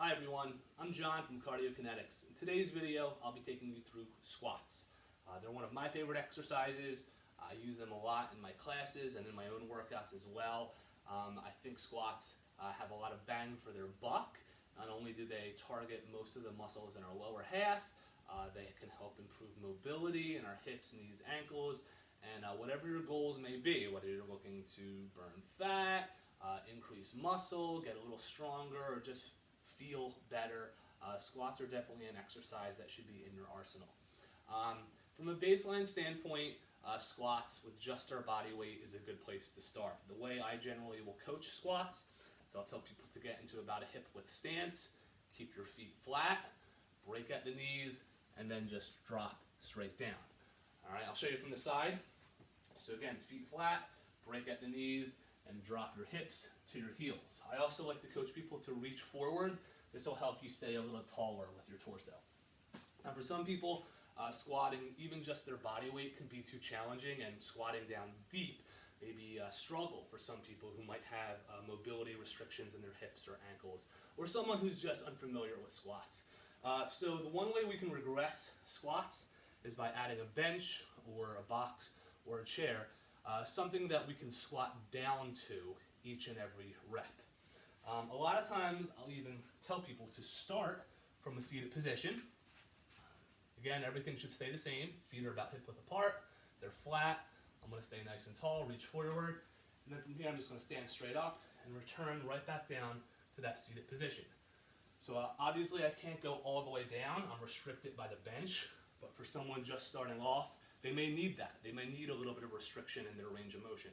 Hi everyone, I'm John from Cardiokinetics. In today's video, I'll be taking you through squats. They're one of my favorite exercises. I use them a lot in my classes and in my own workouts as well. I think squats have a lot of bang for their buck. Not only do they target most of the muscles in our lower half, they can help improve mobility in our hips, knees, ankles, and whatever your goals may be, whether you're looking to burn fat, increase muscle, get a little stronger, or just feel better, squats are definitely an exercise that should be in your arsenal. From a baseline standpoint, squats with just our body weight is a good place to start. The way I generally will coach squats is I'll tell people to get into about a hip width stance, keep your feet flat, break at the knees, and then just drop straight down. All right, I'll show you from the side. So again, feet flat, break at the knees, and drop your hips to your heels. I also like to coach people to reach forward. This will help you stay a little taller with your torso. Now for some people, squatting, even just their body weight can be too challenging, and squatting down deep may be a struggle for some people who might have mobility restrictions in their hips or ankles, or someone who's just unfamiliar with squats. So the one way we can regress squats is by adding a bench or a box or a chair, something that we can squat down to each and every rep. A lot of times I'll even tell people to start from a seated position. Again, everything should stay the same. Feet are about hip width apart, they're flat. I'm going to stay nice and tall, reach forward, and then from here I'm just going to stand straight up and return right back down to that seated position. So obviously I can't go all the way down, I'm restricted by the bench, but for someone just starting off, they may need that. They may need a little bit of restriction in their range of motion.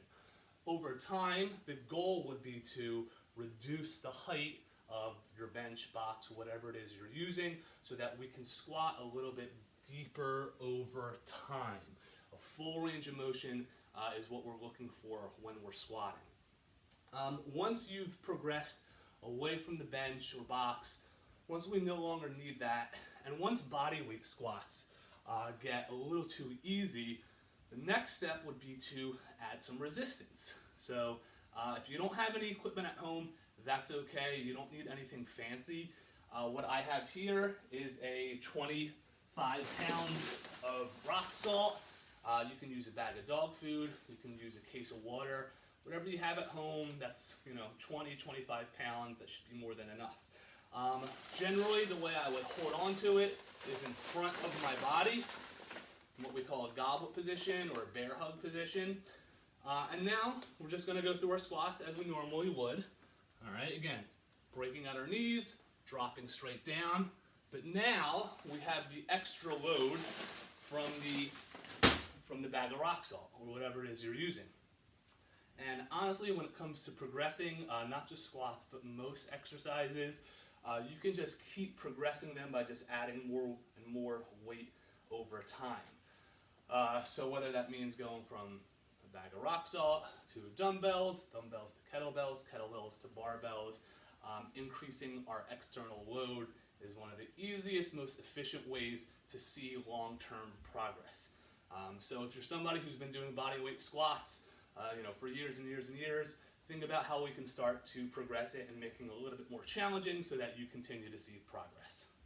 Over time, the goal would be to reduce the height of your bench, box, whatever it is you're using, so that we can squat a little bit deeper over time. A full range of motion is what we're looking for when we're squatting. Once you've progressed away from the bench or box, once we no longer need that, and once body weight squats get a little too easy, the next step would be to add some resistance. So if you don't have any equipment at home, that's okay. You don't need anything fancy. What I have here is a 25 pounds of rock salt. You can use a bag of dog food. You can use a case of water. Whatever you have at home that's 20, 25 pounds, that should be more than enough. Generally, the way I would hold on to it is in front of my body, in what we call a goblet position or a bear hug position. And now we're just going to go through our squats as we normally would. All right, again, breaking at our knees, dropping straight down. But now we have the extra load from the bag of rock salt or whatever it is you're using. And honestly, when it comes to progressing, not just squats, but most exercises, you can just keep progressing them by just adding more and more weight over time. So whether that means going from a bag of rock salt to dumbbells, dumbbells to kettlebells, kettlebells to barbells, increasing our external load is one of the easiest, most efficient ways to see long-term progress. So if you're somebody who's been doing body weight squats for years and years and years, think about how we can start to progress it and making it a little bit more challenging so that you continue to see progress.